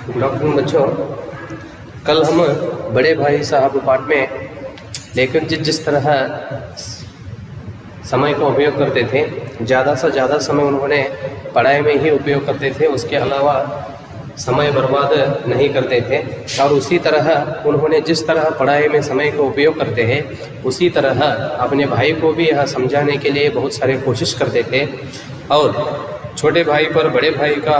Good afternoon बच्चों। कल हम बड़े भाई साहब पाठ में लेखक जी जिस तरह समय का उपयोग करते थे, ज़्यादा से ज़्यादा समय उन्होंने पढ़ाई में ही उपयोग करते थे, उसके अलावा समय बर्बाद नहीं करते थे। और उसी तरह उन्होंने जिस तरह पढ़ाई में समय का उपयोग करते हैं, उसी तरह अपने भाई को भी यह समझाने के लिए बहुत सारे कोशिश करते थे। और छोटे भाई पर बड़े भाई का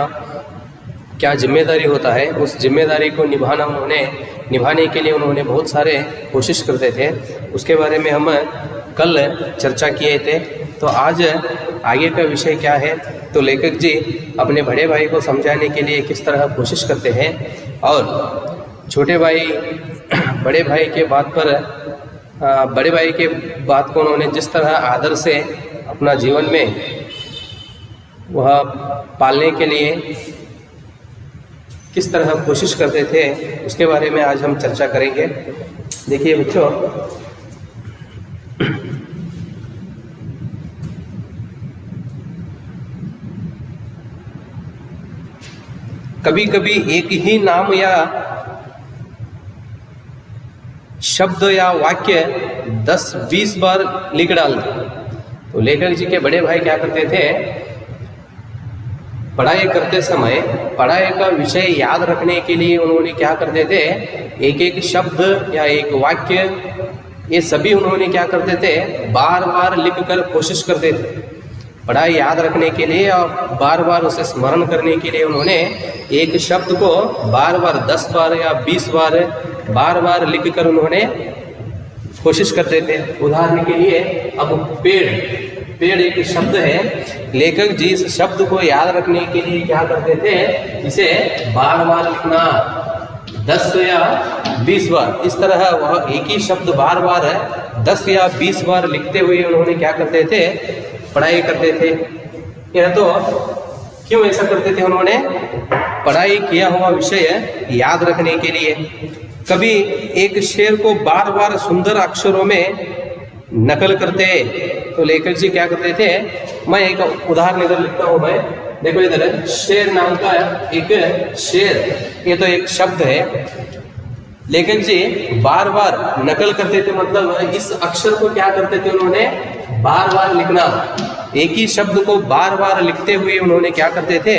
क्या जिम्मेदारी होता है, उस जिम्मेदारी को निभाने के लिए उन्होंने बहुत सारे कोशिश करते थे। उसके बारे में हम कल चर्चा किए थे। तो आज आगे का विषय क्या है, तो लेखक जी अपने बड़े भाई को समझाने के लिए किस तरह कोशिश करते हैं और छोटे भाई बड़े भाई के बात को उन्होंने जिस तरह आदर से अपना जीवन में वह पालने के लिए किस तरह कोशिश करते थे, उसके बारे में आज हम चर्चा करेंगे। देखिए बच्चों, कभी कभी एक ही नाम या शब्द या वाक्य 10-20 बार लिख डालते। तो लेखक जी के बड़े भाई क्या करते थे, पढ़ाई करते समय पढ़ाई का विषय याद रखने के लिए उन्होंने क्या करते थे, एक एक शब्द या एक वाक्य ये सभी उन्होंने क्या करते थे, बार बार लिखकर कोशिश करते थे। पढ़ाई याद रखने के लिए और बार बार उसे स्मरण करने के लिए उन्होंने एक शब्द को बार बार 10 बार या 20 बार बार लिखकर उन्होंने कोशिश करते थे। उदाहरण के लिए अब पेड़ एक शब्द है, लेखक जी इस शब्द को याद रखने के लिए क्या करते थे, इसे बार बार लिखना 10 या 20 बार। इस तरह वह एक ही शब्द बार बार 10 या 20 बार लिखते हुए उन्होंने क्या करते थे, पढ़ाई करते थे। यह तो क्यों ऐसा करते थे, उन्होंने पढ़ाई किया हुआ विषय याद रखने के लिए। कभी एक शेर को बार बार सुंदर अक्षरों में नकल करते, तो लेखक जी क्या करते थे, मैं एक उदाहरण इधर लिखता हूँ। मैं देखो इधर शेर नाम का एक शेर, ये तो एक शब्द है। लेखक जी बार बार नकल करते थे, मतलब इस अक्षर को क्या करते थे, उन्होंने बार बार लिखना। एक ही शब्द को बार बार लिखते हुए उन्होंने क्या करते थे,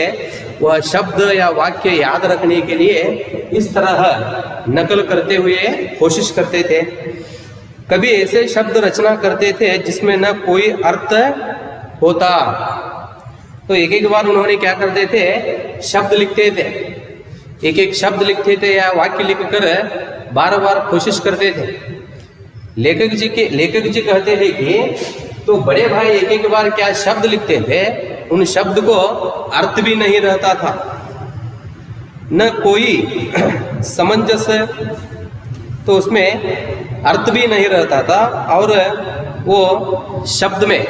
वह शब्द या वाक्य याद रखने के लिए इस तरह नकल करते हुए कोशिश करते थे। कभी ऐसे शब्द रचना करते थे जिसमें न कोई अर्थ होता, तो एक एक बार उन्होंने क्या करते थे, शब्द लिखते थे, एक एक शब्द लिखते थे या वाक्य लिखकर बार बार कोशिश करते थे। लेखक जी कहते हैं कि तो बड़े भाई एक एक बार क्या शब्द लिखते थे, उन शब्द को अर्थ भी नहीं रहता था, न कोई सामंजस्य, तो उसमें अर्थ भी नहीं रहता था, और वो शब्द में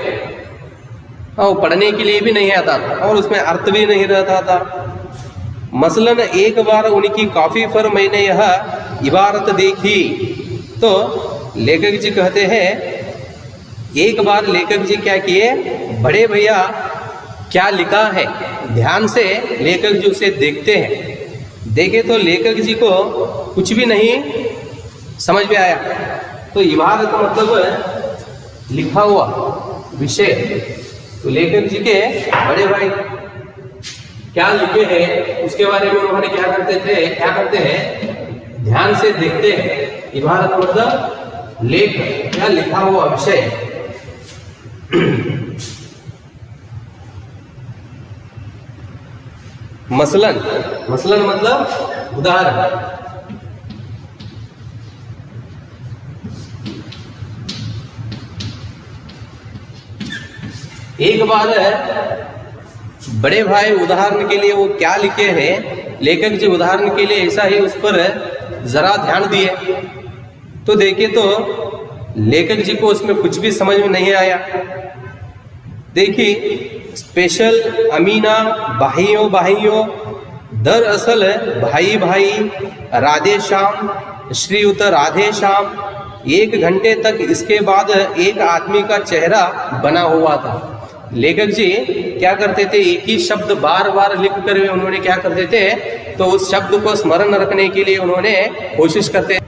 वो पढ़ने के लिए भी नहीं आता था, और उसमें अर्थ भी नहीं रहता था। मसलन एक बार उनकी कॉफी पर मैंने यह इबारत देखी। तो लेखक जी कहते हैं, एक बार लेखक जी क्या किए, बड़े भैया क्या लिखा है ध्यान से लेखक जी उसे देखते हैं। देखे तो लेखक जी को कुछ भी नहीं समझ में आया। तो इबारत मतलब लिखा हुआ विषय। तो लेखक जी के बड़े भाई क्या लिखे हैं उसके बारे में उन्होंने क्या करते हैं, ध्यान से देखते हैं। इबारत मतलब लेख या लिखा हुआ विषय। मसलन मतलब उदाहरण। एक बार बड़े भाई उदाहरण के लिए वो क्या लिखे हैं, लेखक जी उदाहरण के लिए ऐसा ही उस पर जरा ध्यान दिए, तो देखे तो लेखक जी को उसमें कुछ भी समझ में नहीं आया। देखिए, स्पेशल अमीना भाइयों दरअसल भाई राधे श्याम श्रीयुत राधे श्याम। 1 घंटे तक इसके बाद एक आदमी का चेहरा बना हुआ था। लेखक जी क्या करते थे, एक ही शब्द बार बार लिख कर उन्होंने क्या करते थे, तो उस शब्द को स्मरण रखने के लिए उन्होंने कोशिश करते।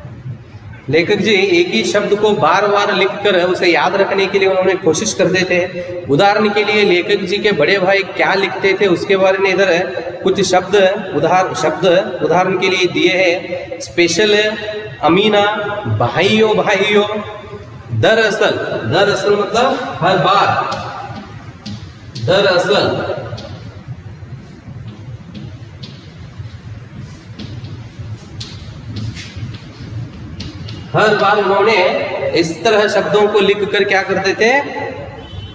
लेखक जी एक ही शब्द को बार बार लिखकर उसे याद रखने के लिए उन्होंने कोशिश करते थे। उदाहरण के लिए लेखक जी के बड़े भाई क्या लिखते थे उसके बारे में इधर कुछ शब्द उदाहरण के लिए दिए हैं। स्पेशल, अमीना, भाइयों भाइयों, दरअसल मतलब हर बार, दरअसल, हर बार उन्होंने इस तरह शब्दों को लिखकर क्या करते थे,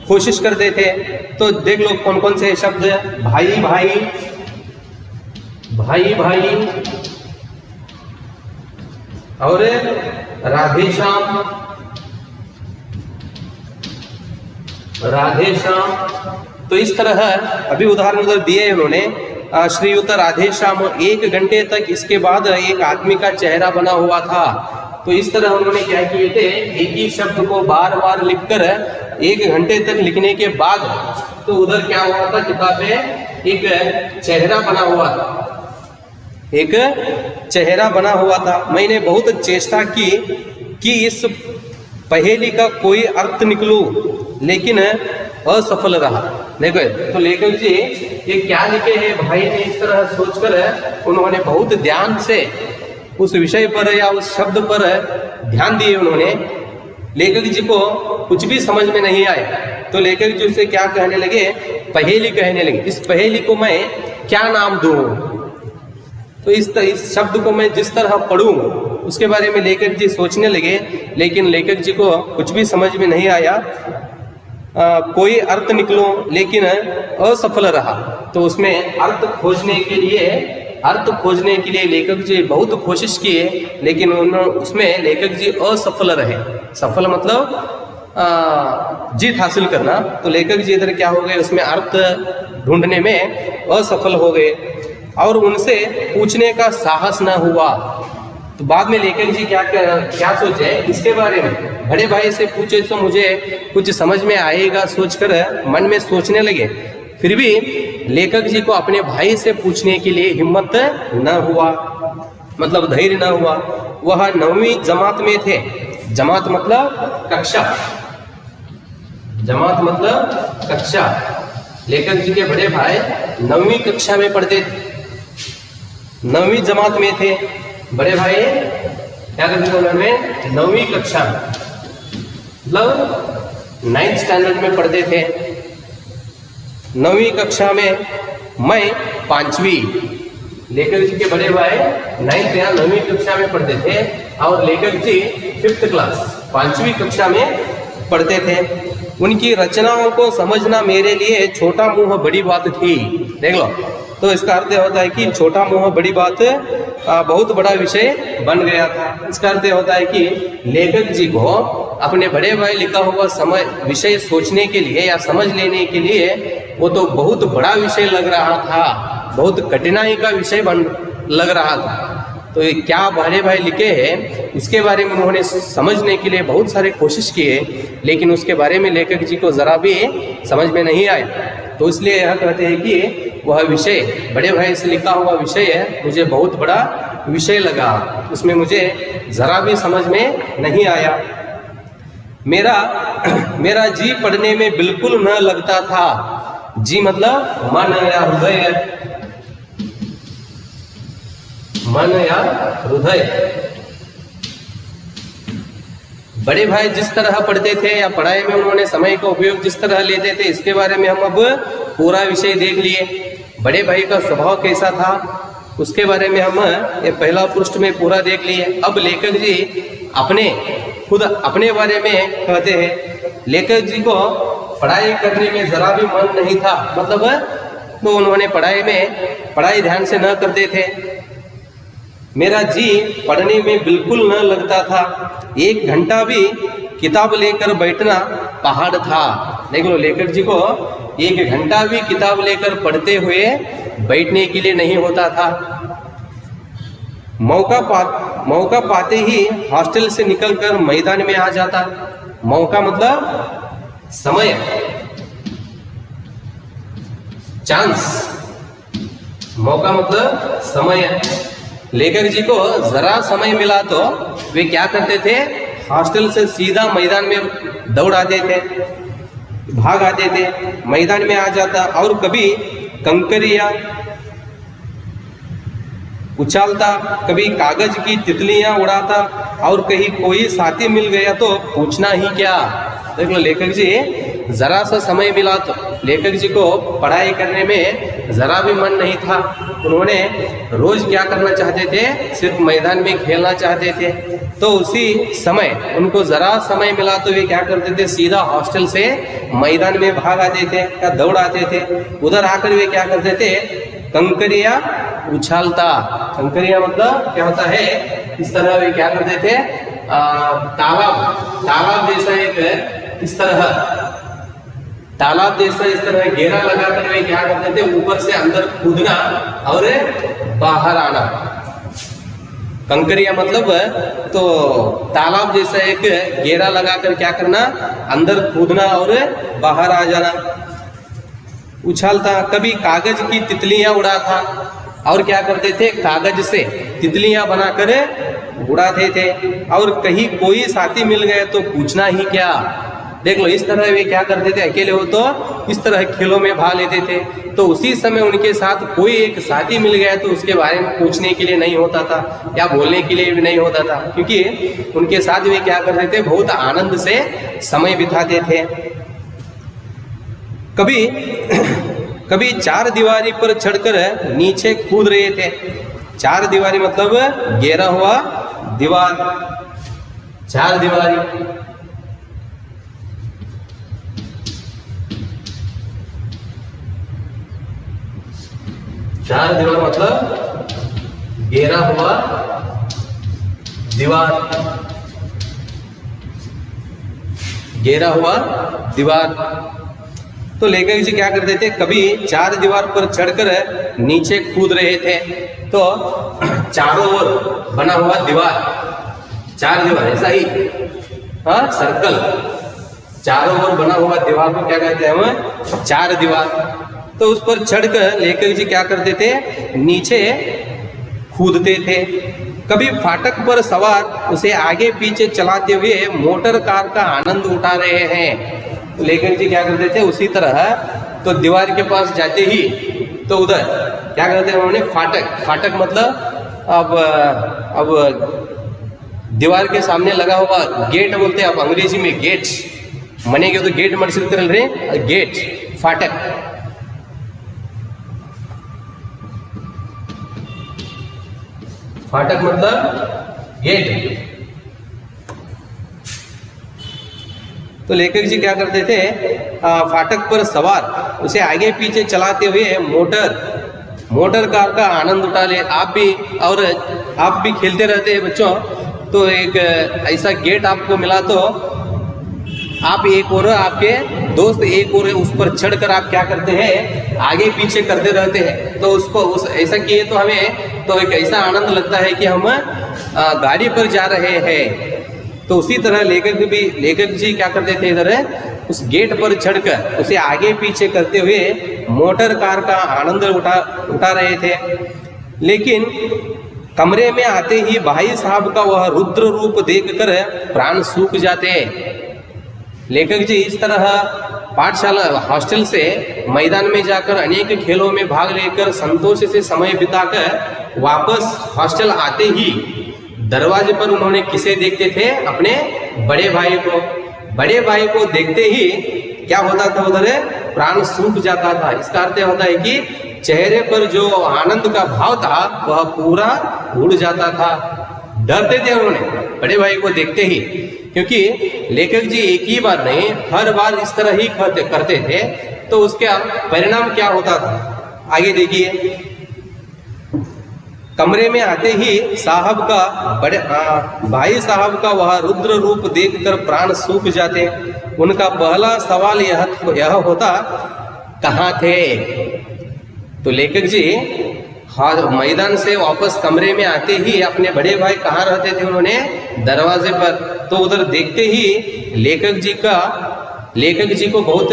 कोशिश करते थे। तो देख लो कौन कौन से शब्द, भाई भाई, भाई भाई, और राधे श्याम, राधे श्याम। तो इस तरह अभी उदाहरण उधर दिए उन्होंने, श्रीयुत राधे श्याम। 1 घंटे तक इसके बाद एक आदमी का चेहरा बना हुआ था। तो इस तरह उन्होंने क्या किए थे, एक ही शब्द को बार बार लिखकर 1 घंटे तक लिखने के बाद तो उधर क्या हुआ था, किताब में एक चेहरा बना हुआ था, एक चेहरा बना हुआ था। मैंने बहुत चेष्टा की कि इस पहेली का कोई अर्थ निकलूं, लेकिन असफल रहा। देखो तो लेखक जी ये क्या लिखे हैं, भाई ने इस तरह सोचकर उन्होंने बहुत ध्यान से उस विषय पर या उस शब्द पर ध्यान दिए उन्होंने। लेखक जी को कुछ भी समझ में नहीं आया, तो लेखक जी उसे क्या कहने लगे, पहेली कहने लगे। इस पहेली को मैं क्या नाम दूं, तो इस शब्द को मैं जिस तरह पढ़ूं उसके बारे में लेखक जी सोचने लगे, लेकिन लेखक जी को कुछ भी समझ में नहीं आया। कोई अर्थ निकलो, लेकिन असफल रहा। तो उसमें अर्थ खोजने के लिए लेखक जी बहुत कोशिश किए, लेकिन उसमें लेखक जी असफल रहे। सफल मतलब जीत हासिल करना। तो लेखक जी इधर क्या हो गए, उसमें अर्थ ढूंढने में असफल हो गए और उनसे पूछने का साहस न हुआ। तो बाद में लेखक जी क्या सोचे इसके बारे में, बड़े भाई से पूछे तो मुझे कुछ समझ में आएगा सोचकर मन में सोचने लगे। फिर भी लेखक जी को अपने भाई से पूछने के लिए हिम्मत न हुआ, मतलब धैर्य न हुआ। वह 9वीं जमात में थे। जमात मतलब कक्षा, जमात मतलब कक्षा। लेखक जी के बड़े भाई 9वीं कक्षा में पढ़ते थे, 9वीं जमात में थे। बड़े भाई क्या करते थे, उन्होंने 9वीं कक्षा मतलब 9th स्टैंडर्ड में पढ़ते थे। 9वीं कक्षा में मैं 5वीं, लेखक जी के बड़े भाई 9th या 9वीं कक्षा में पढ़ते थे और लेखक जी 5th क्लास 5वीं कक्षा में पढ़ते थे। उनकी रचनाओं को समझना मेरे लिए छोटा मुंह बड़ी बात थी। देख लो, तो इसका अर्थ होता है कि छोटा मुंह बड़ी बात बहुत बड़ा विषय बन गया था। इसका अर्थ होता है कि लेखक जी को अपने बड़े भाई लिखा हुआ विषय सोचने के लिए या समझ लेने के लिए वो तो बहुत बड़ा विषय लग रहा था, बहुत कठिनाई का विषय लग रहा था। तो ये क्या बड़े भाई लिखे हैं इसके बारे में उन्होंने समझने के लिए बहुत सारे कोशिश किए, लेकिन उसके बारे में लेखक जी को जरा भी समझ में नहीं आया। तो इसलिए यह कहते हैं कि वह विषय बड़े भाई से लिखा हुआ विषय है, मुझे बहुत बड़ा विषय लगा, उसमें मुझे जरा भी समझ में नहीं आया। मेरा जी पढ़ने में बिल्कुल न लगता था। जी मतलब मन या हृदय, मन या हृदय। बड़े भाई जिस तरह पढ़ते थे या पढ़ाई में उन्होंने समय का उपयोग जिस तरह लेते थे, इसके बारे में हम अब पूरा विषय देख लिए। बड़े भाई का स्वभाव कैसा था उसके बारे में हम ये पहला पृष्ठ में पूरा देख लिए। अब लेखक जी खुद अपने बारे में कहते हैं। लेखक जी को पढ़ाई करने में जरा भी मन नहीं था, मतलब तो उन्होंने पढ़ाई ध्यान से न करते थे। मेरा जी पढ़ने में बिल्कुल न लगता था। 1 घंटा भी किताब लेकर बैठना पहाड़ था। देख लो, लेखक जी को 1 घंटा भी किताब लेकर पढ़ते हुए बैठने के लिए नहीं होता था। मौका पाते ही हॉस्टल से निकलकर मैदान में आ जाता। मौका मतलब समय, चांस, मौका मतलब समय। लेखक जी को जरा समय मिला तो वे क्या करते थे, हॉस्टल से सीधा मैदान में दौड़ आते थे, भाग आते थे, मैदान में आ जाता और कभी कंकरियां उछालता, कभी कागज की तितलियां उड़ाता और कहीं कोई साथी मिल गया तो पूछना ही क्या। देख लो, लेखक जी जरा सा समय मिला तो लेखक जी को पढ़ाई करने में जरा भी मन नहीं था। उन्होंने रोज क्या करना चाहते थे, सिर्फ मैदान में खेलना चाहते थे। तो उसी समय उनको जरा समय मिला तो वे क्या करते थे, सीधा हॉस्टल से मैदान में भाग आते थे या दौड़ आते थे। उधर आकर वे क्या करते थे, कंकरियां उछालता। कंकरियां मतलब क्या होता है, इस तरह वे क्या करते थे, तालाब जैसा एक इस तरह तालाब जैसा इस तरह घेरा लगाकर वे क्या करते थे, ऊपर से अंदर कूदना और बाहर आना। कंकरिया मतलब तो तालाब जैसा एक घेरा लगाकर क्या करना, अंदर कूदना और बाहर आ जाना। उछालता, कभी कागज की तितलियां उड़ाता और क्या करते थे, कागज से तितलियां बनाकर उड़ाते थे। और कहीं कोई साथी मिल गए तो पूछना ही क्या। देख लो, इस तरह वे क्या करते थे, अकेले हो तो इस तरह खेलों में भाग लेते थे। तो उसी समय उनके साथ कोई एक साथी मिल गया तो उसके बारे में पूछने के लिए नहीं होता था या बोलने के लिए भी नहीं होता था, क्योंकि उनके साथ वे क्या करते थे, बहुत आनंद से समय बिताते थे। कभी चार दीवारी पर चढ़कर नीचे कूद रहे थे। चार दीवारी मतलब घेरा हुआ दीवार, चार दीवारी। चार दीवार मतलब घेरा हुआ दीवार, घेरा हुआ दीवार। तो लेखक जी क्या करते थे, कभी चार दीवार पर चढ़कर नीचे कूद रहे थे। तो चारों ओर बना हुआ दीवार, चार दीवार ऐसा ही, हाँ, सर्कल, चारों ओर बना हुआ दीवार को क्या कहते हैं हम, चार दीवार। तो उस पर चढ़कर लेखक जी क्या करते थे, नीचे कूदते थे। कभी फाटक पर सवार उसे आगे पीछे चलाते हुए मोटर कार का आनंद उठा रहे हैं। तो लेखक जी क्या करते थे, उसी तरह तो दीवार के पास जाते ही तो उधर क्या करते थे उन्होंने, फाटक मतलब अब दीवार के सामने लगा हुआ गेट बोलते हैं आप अंग्रेजी में, गेट मने तो गेट मर्सिल कर रहे, गेट, फाटक। फाटक मतलब गेट। तो लेखक जी क्या करते थे, फाटक पर सवार उसे आगे पीछे चलाते हुए मोटर कार का आनंद उठा ले। आप भी खेलते रहते हैं बच्चों, तो एक ऐसा गेट आपको मिला तो आप एक और आपके दोस्त एक और उस पर चढ़कर आप क्या करते हैं, आगे पीछे करते रहते हैं। तो उसको ऐसा किए तो हमें तो एक ऐसा आनंद लगता है कि हम गाड़ी पर जा रहे हैं। तो उसी तरह लेखक जी क्या करते थे, इधर उस गेट पर चढ़कर उसे आगे पीछे करते हुए मोटर कार का आनंद उठा रहे थे। लेकिन कमरे में आते ही भाई साहब का वह रुद्र रूप देखकर प्राण सूख जाते। लेखक जी इस तरह पाठशाला हॉस्टल से मैदान में जाकर अनेक खेलों में भाग लेकर संतोष से समय बिताकर वापस हॉस्टल आते ही दरवाजे पर उन्होंने किसे देखते थे, अपने बड़े भाई को। बड़े भाई को देखते ही क्या होता था, उधर प्राण सूख जाता था। इसका अर्थ होता है कि चेहरे पर जो आनंद का भाव था वह पूरा उड़ जाता था। डरते थे उन्होंने बड़े भाई को देखते ही, क्योंकि लेखक जी एक ही बार नहीं हर बार इस तरह ही करते थे। तो उसका परिणाम क्या होता था, आगे देखिए। कमरे में आते ही भाई साहब का वह रुद्र रूप देखकर प्राण सूख जाते। उनका पहला सवाल यह होता, कहाँ थे। तो लेखक जी मैदान से वापस कमरे में आते ही अपने बड़े भाई कहाँ रहते थे, उन्होंने दरवाजे पर। तो उधर देखते ही लेखक जी को बहुत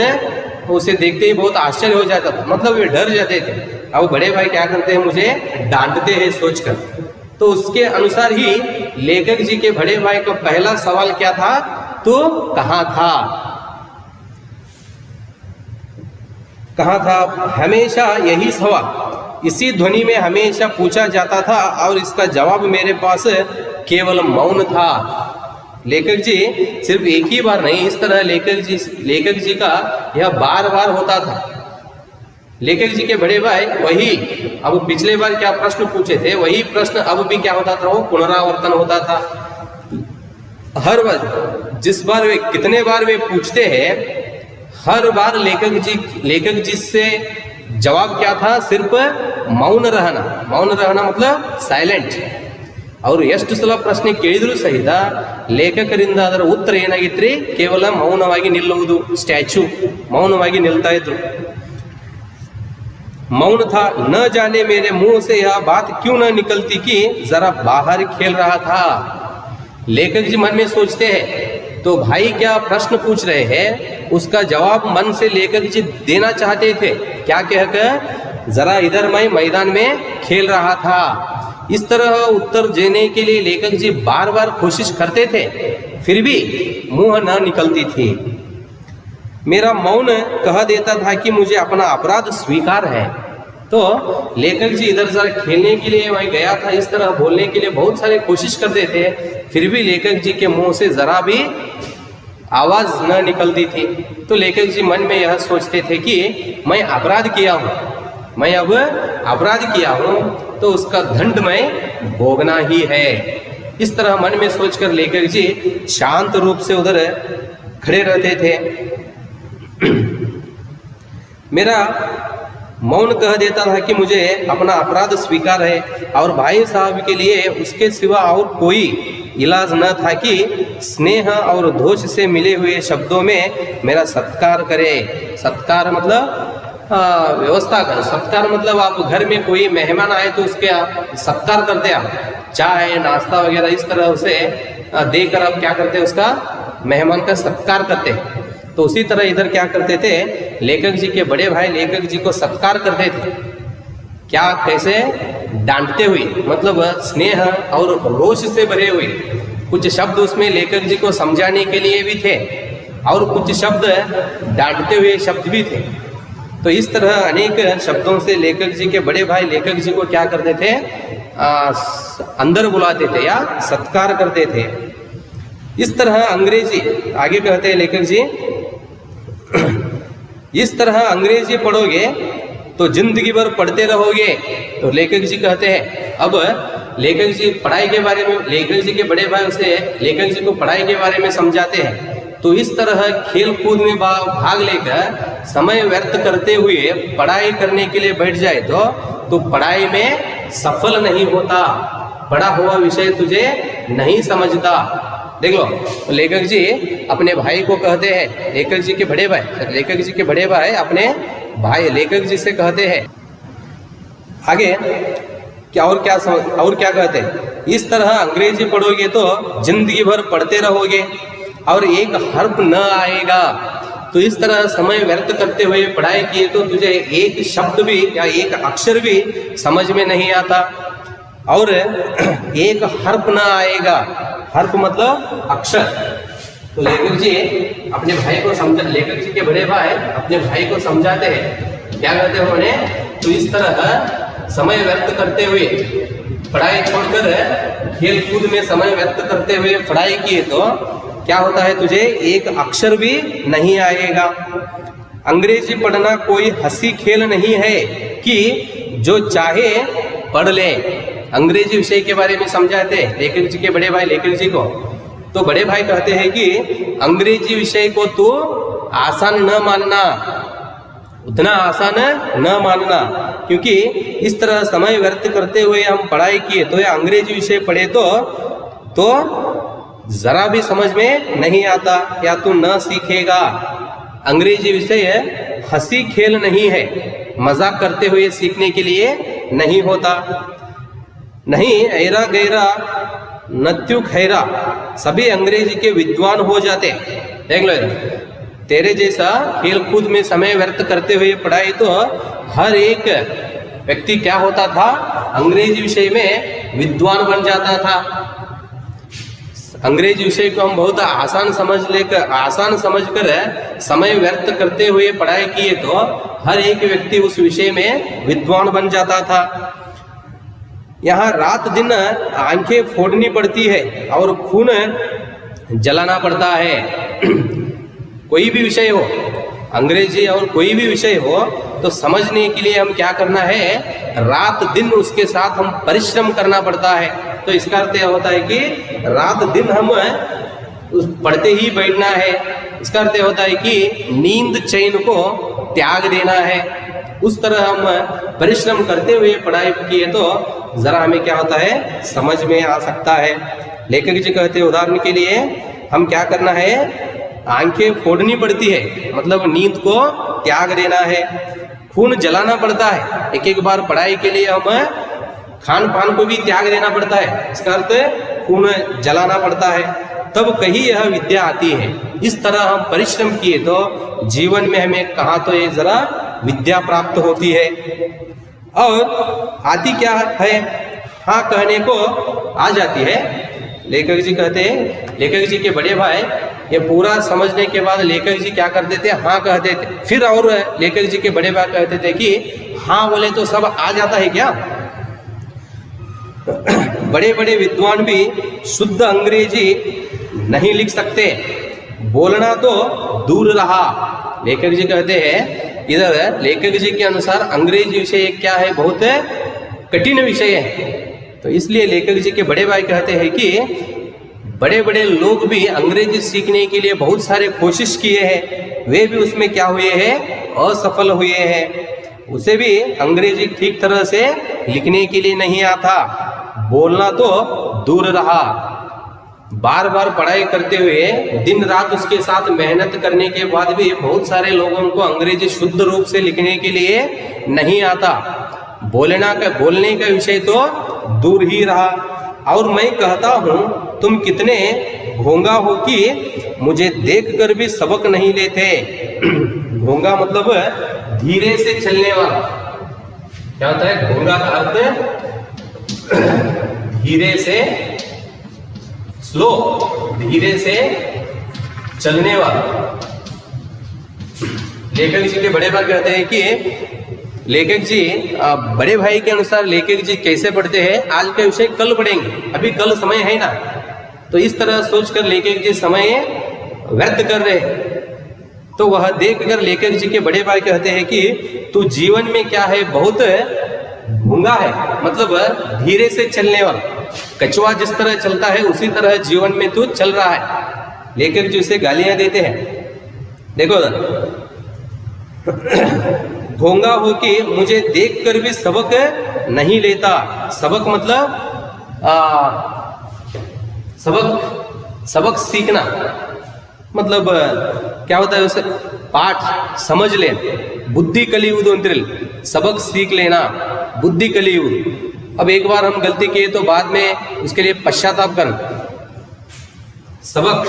उसे देखते ही बहुत आश्चर्य हो जाता था, मतलब वे डर जाते थे। अब बड़े भाई क्या करते हैं, मुझे डांटते हैं सोचकर। तो उसके अनुसार ही लेखक जी के बड़े भाई का पहला सवाल क्या था, तो कहाँ था, कहाँ था, हमेशा यही सवाल इसी ध्वनि में हमेशा पूछा जाता था और इसका जवाब मेरे पास केवल मौन था। लेखक जी सिर्फ एक ही बार नहीं, इस तरह लेखक जी का यह बार बार होता था। लेखक जी के बड़े भाई वही, अब पिछले बार क्या प्रश्न पूछे थे वही प्रश्न अब भी क्या होता था, वो पुनरावर्तन होता था। हर बार जिस बार वे कितने बार वे पूछते हैं, हर बार लेखक जी से जवाब क्या था, सिर्फ मौन रहना। मौन रहना मतलब साइलेंट। ಅವರು ಎಷ್ಟು ಸಲ ಪ್ರಶ್ನೆ ಕೇಳಿದ್ರು ಸಹಿತ ಲೇಖಕರಿಂದ ಅದರ ಉತ್ತರ ಏನಾಗಿತ್ರಿ, ಕೇವಲ ಮೌನವಾಗಿ ನಿಲ್ಲುವುದು, ಸ್ಟ್ಯಾಚ್ಯೂ ಮೌನವಾಗಿ ನಿಲ್ತಾ ಇದ್ರು। मौन था, न जाने मेरे मुंह से यह बात क्यों न निकलती कि जरा बाहर खेल रहा था। लेखक जी मन में सोचते हैं, तो भाई क्या प्रश्न पूछ रहे हैं, उसका जवाब मन से लेखक जी देना चाहते थे। क्या कहकर, जरा इधर मैं मैदान में खेल रहा था। इस तरह उत्तर देने के लिए लेखक जी बार बार कोशिश करते थे, फिर भी मुंह न निकलती थी। मेरा मौन कह देता था कि मुझे अपना अपराध स्वीकार है। तो लेखक जी इधर जरा खेलने के लिए वहीं गया था, इस तरह बोलने के लिए बहुत सारे कोशिश करते थे, फिर भी लेखक जी के मुंह से जरा भी आवाज न निकलती थी। तो लेखक जी मन में यह सोचते थे कि मैं अपराध किया हूँ, मैं अब अपराध किया हूँ, तो उसका दंड मैं भोगना ही है। इस तरह मन में सोचकर लेखक जी शांत रूप से उधर खड़े रहते थे। मेरा मौन कह देता था कि मुझे अपना अपराध स्वीकार है और भाई साहब के लिए उसके सिवा और कोई इलाज न था कि स्नेह और दोष से मिले हुए शब्दों में मेरा सत्कार करे। सत्कार मतलब व्यवस्था कर, सत्कार मतलब आप घर में कोई मेहमान आए तो उसके आप सत्कार करते, आप चाय नाश्ता वगैरह इस तरह उसे देकर आप क्या करते, उसका मेहमान का सत्कार करते। तो उसी तरह इधर क्या करते थे, लेखक जी के बड़े भाई लेखक जी को सत्कार करते थे। क्या, कैसे, डांटते हुए, मतलब स्नेह और रोष से भरे हुए। कुछ शब्द उसमें लेखक जी को समझाने के लिए भी थे और कुछ शब्द डांटते हुए शब्द भी थे। तो इस तरह अनेक शब्दों से लेखक जी के बड़े भाई लेखक जी को क्या करते थे, अंदर बुलाते थे या सत्कार करते थे। इस तरह अंग्रेजी, आगे कहते हैं लेखक जी, इस तरह अंग्रेजी पढ़ोगे तो जिंदगी भर पढ़ते रहोगे। तो लेखक जी कहते हैं, अब लेखक जी पढ़ाई के बारे में, लेखक जी के बड़े भाई उसे लेखक जी को पढ़ाई के बारे में समझाते हैं। तो इस तरह खेल कूद में भाग लेकर समय व्यर्थ करते हुए पढ़ाई करने के लिए बैठ जाए तो पढ़ाई में सफल नहीं होता, पढ़ा हुआ विषय तुझे नहीं समझता। देख लो, तो लेखक जी अपने भाई को कहते हैं, लेखक जी के बड़े भाई अपने भाई लेखक जी से कहते हैं, आगे क्या और क्या कहते हैं, इस तरह अंग्रेजी पढ़ोगे तो जिंदगी भर पढ़ते रहोगे और एक हर्फ न आएगा। तो इस तरह समय व्यर्थ करते हुए पढ़ाई किए तो तुझे एक शब्द भी या एक अक्षर भी समझ में नहीं आता और एक हर्फ न आएगा। हर्फ मतलब अक्षर। तो लेखक जी अपने भाई को लेखक जी के बड़े भाई अपने भाई को समझाते हैं, क्या कहते हैं उन्होंने, तो इस तरह समय व्यर्थ करते हुए पढ़ाई छोड़कर खेल कूद में समय व्यर्थ करते हुए पढ़ाई किए तो क्या होता है, तुझे एक अक्षर भी नहीं आएगा। अंग्रेजी पढ़ना कोई हंसी खेल नहीं है कि जो चाहे पढ़ ले। अंग्रेजी विषय के बारे में समझाते हैं लेखक जी के बड़े भाई लेखक जी को। तो बड़े भाई कहते हैं कि अंग्रेजी विषय को तो आसान न मानना, उतना आसान न मानना, क्योंकि इस तरह समय व्यर्थ करते हुए हम पढ़ाई किए तो या अंग्रेजी विषय पढ़े तो जरा भी समझ में नहीं आता या तू न सीखेगा। अंग्रेजी विषय हंसी खेल नहीं है, मजाक करते हुए सीखने के लिए नहीं होता। नहीं ऐरा गैरा नत्यु खैरा, सभी अंग्रेजी के विद्वान हो जाते। देख लो, तेरे जैसा खेल कूद में समय व्यर्थ करते हुए पढ़ाई तो हर एक व्यक्ति क्या होता था, अंग्रेजी विषय में विद्वान बन जाता था। अंग्रेजी विषय को हम बहुत आसान समझकर समय व्यर्थ करते हुए पढ़ाई किए तो हर एक व्यक्ति उस विषय में विद्वान बन जाता था। यहाँ रात दिन आंखें फोड़नी पड़ती है और खून जलाना पड़ता है। कोई भी विषय हो, अंग्रेजी और कोई भी विषय हो, तो समझने के लिए हम क्या करना है, रात दिन उसके साथ हम परिश्रम करना पड़ता है। तो इसका अर्थ यह होता है कि रात दिन हम पढ़ते ही बैठना है। इसका अर्थ यह होता है कि नींद चैन को त्याग देना है। उस तरह हम परिश्रम करते हुए पढ़ाई किए तो जरा हमें क्या होता है, समझ में आ सकता है। लेखक जी कहते हैं उदाहरण के लिए हम क्या करना है, आंखें फोड़नी पड़ती है, मतलब नींद को त्याग देना है, खून जलाना पड़ता है। एक एक बार पढ़ाई के लिए हम खान पान को भी त्याग देना पड़ता है, इसका अर्थ खून जलाना पड़ता है, तब कहीं यह विद्या आती है। इस तरह हम परिश्रम किए तो जीवन में हमें कहाँ तो ये जरा विद्या प्राप्त होती है। और आती क्या है, हाँ कहने को आ जाती है। लेखक जी कहते हैं, लेखक जी के बड़े भाई ये पूरा समझने के बाद लेखक जी क्या करते थे, हाँ कहते थे। फिर और लेखक जी के बड़े भाई कहते थे कि हाँ बोले तो सब आ जाता है क्या। बड़े बड़े विद्वान भी शुद्ध अंग्रेजी नहीं लिख सकते, बोलना तो दूर रहा। लेखक जी कहते हैं, इधर लेखक जी के अनुसार अंग्रेजी विषय क्या है, बहुत कठिन विषय है। तो इसलिए लेखक जी के बड़े भाई कहते हैं कि बड़े बड़े लोग भी अंग्रेजी सीखने के लिए बहुत सारे कोशिश किए हैं, वे भी उसमें क्या हुए हैं, असफल हुए हैं। उसे भी अंग्रेजी ठीक तरह से लिखने के लिए नहीं आता, बोलना तो दूर रहा। बार बार पढ़ाई करते हुए दिन रात उसके साथ मेहनत करने के बाद भी बहुत सारे लोगों को अंग्रेजी शुद्ध रूप से लिखने के लिए नहीं आता, बोलने का विषय तो दूर ही रहा। और मैं कहता हूँ तुम कितने घोंगा हो कि मुझे देखकर भी सबक नहीं लेते। घोंगा मतलब धीरे से चलने वाला। क्या होता है घोंगा का अर्थ, धीरे से, स्लो, धीरे से चलने वाला। लेखक जी के बड़े भाई कहते हैं कि लेखक जी बड़े भाई के अनुसार लेखक जी कैसे पढ़ते हैं, आज का विषय कल पढ़ेंगे, अभी कल समय है ना। तो इस तरह सोचकर लेखक जी समय व्यर्थ कर रहे हैं। तो वह देखकर लेखक जी के बड़े भाई कहते हैं कि तू जीवन में क्या है, बहुत गूंगा है, मतलब धीरे से चलने वाला। कछुआ जिस तरह चलता है उसी तरह जीवन में तू चल रहा है। लेखक जी उसे गालियां देते हैं। देखो घोंगा हो कि मुझे देखकर भी सबक नहीं लेता। सबक मतलब सबक सीखना, मतलब क्या होता है उसे पाठ समझ ले, बुद्धि कलियुग अंतरिल, सबक सीख लेना, बुद्धि कलियुग। अब एक बार हम गलती किए तो बाद में उसके लिए पश्चाताप करना। सबक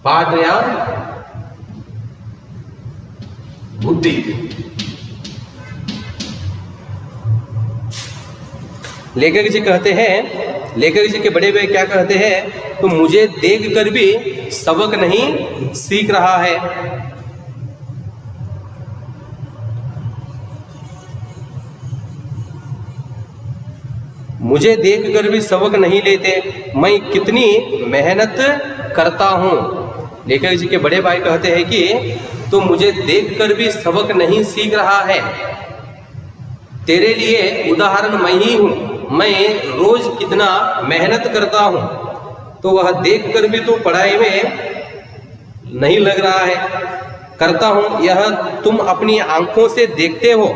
पाठ या बुद्धि। लेखक जी कहते हैं, लेखक जी के बड़े भाई क्या कहते हैं, तो मुझे देखकर भी सबक नहीं सीख रहा है। मुझे देखकर भी सबक नहीं लेते, मैं कितनी मेहनत करता हूं। लेखक जी के बड़े भाई कहते हैं कि तो मुझे देखकर भी सबक नहीं सीख रहा है। तेरे लिए उदाहरण मैं ही हूं, मैं रोज कितना मेहनत करता हूं, तो वह देखकर भी तू पढ़ाई में नहीं लग रहा है। करता हूं यह तुम अपनी आंखों से देखते हो,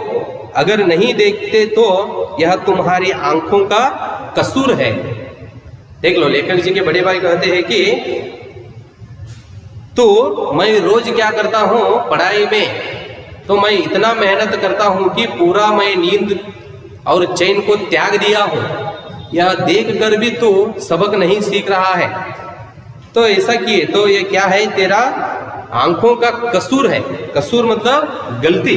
अगर नहीं देखते तो यह तुम्हारी आंखों का कसूर है। देख लो, लेखक जी के बड़े भाई कहते हैं कि तो मैं रोज क्या करता हूं पढ़ाई में, तो मैं इतना मेहनत करता हूं कि पूरा मैं नींद और चैन को त्याग दिया हूं, यह देख कर भी तू सबक नहीं सीख रहा है, तो ऐसा किए तो ये क्या है, तेरा आंखों का कसूर है। कसूर मतलब गलती।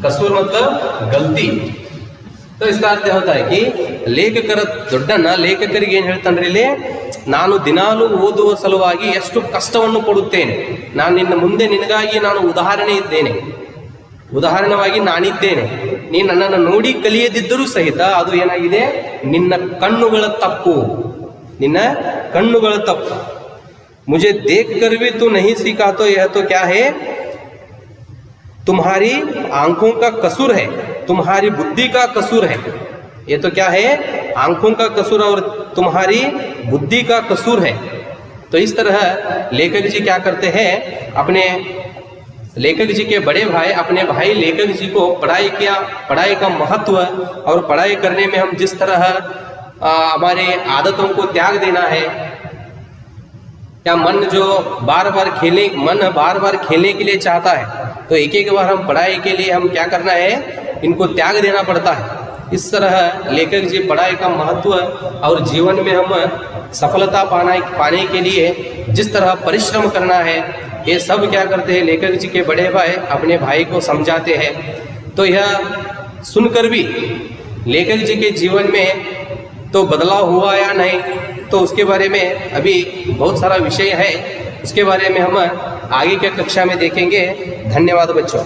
कसूर मतलब गलती। तो इसका अर्थ होता है कि ಲೇಖಕರ ದೊಡ್ಡಣ್ಣ ಲೇಖಕರಿಗೆ ಏನು ಹೇಳ್ತಾನ್ರಿ ಇಲ್ಲಿ, ನಾನು ದಿನಾಲೂ ಓದುವ ಸಲುವಾಗಿ ಎಷ್ಟು ಕಷ್ಟವನ್ನು ಕೊಡುತ್ತೇನೆ, ನಾನು ನಿನ್ನ ಮುಂದೆ ನಿನಗಾಗಿ ನಾನು ಉದಾಹರಣೆ ಇದ್ದೇನೆ, ಉದಾಹರಣವಾಗಿ ನಾನಿದ್ದೇನೆ, ನೀನು ನನ್ನನ್ನು ನೋಡಿ ಕಲಿಯದಿದ್ದರೂ ಸಹಿತ ಅದು ಏನಾಗಿದೆ, ನಿನ್ನ ಕಣ್ಣುಗಳ ತಪ್ಪು, ನಿನ್ನ ಕಣ್ಣುಗಳ ತಪ್ಪು। मुझे देख कर भी तू नहीं सीखा तो यह तो क्या है, तुम्हारी आंखों का कसूर है, तुम्हारी बुद्धि का कसूर है। ये तो क्या है, आंखों का कसूर और तुम्हारी बुद्धि का कसूर है। तो इस तरह लेखक जी क्या करते हैं, अपने लेखक जी के बड़े भाई अपने भाई लेखक जी को पढ़ाई का महत्व और पढ़ाई करने में हम जिस तरह हमारे आदतों को त्याग देना है, या मन बार बार खेलने के लिए चाहता है, तो एक एक बार हम पढ़ाई के लिए हम क्या करना है, इनको त्याग देना पड़ता है। इस तरह लेखक जी पढ़ाई का महत्व और जीवन में हम सफलता पाने के लिए जिस तरह परिश्रम करना है, ये सब क्या करते हैं, लेखक जी के बड़े भाई अपने भाई को समझाते हैं। तो यह सुनकर भी लेखक जी के जीवन में तो बदलाव हुआ या नहीं, तो उसके बारे में अभी बहुत सारा विषय है, उसके बारे में हम आगे के कक्षा में देखेंगे। धन्यवाद बच्चों।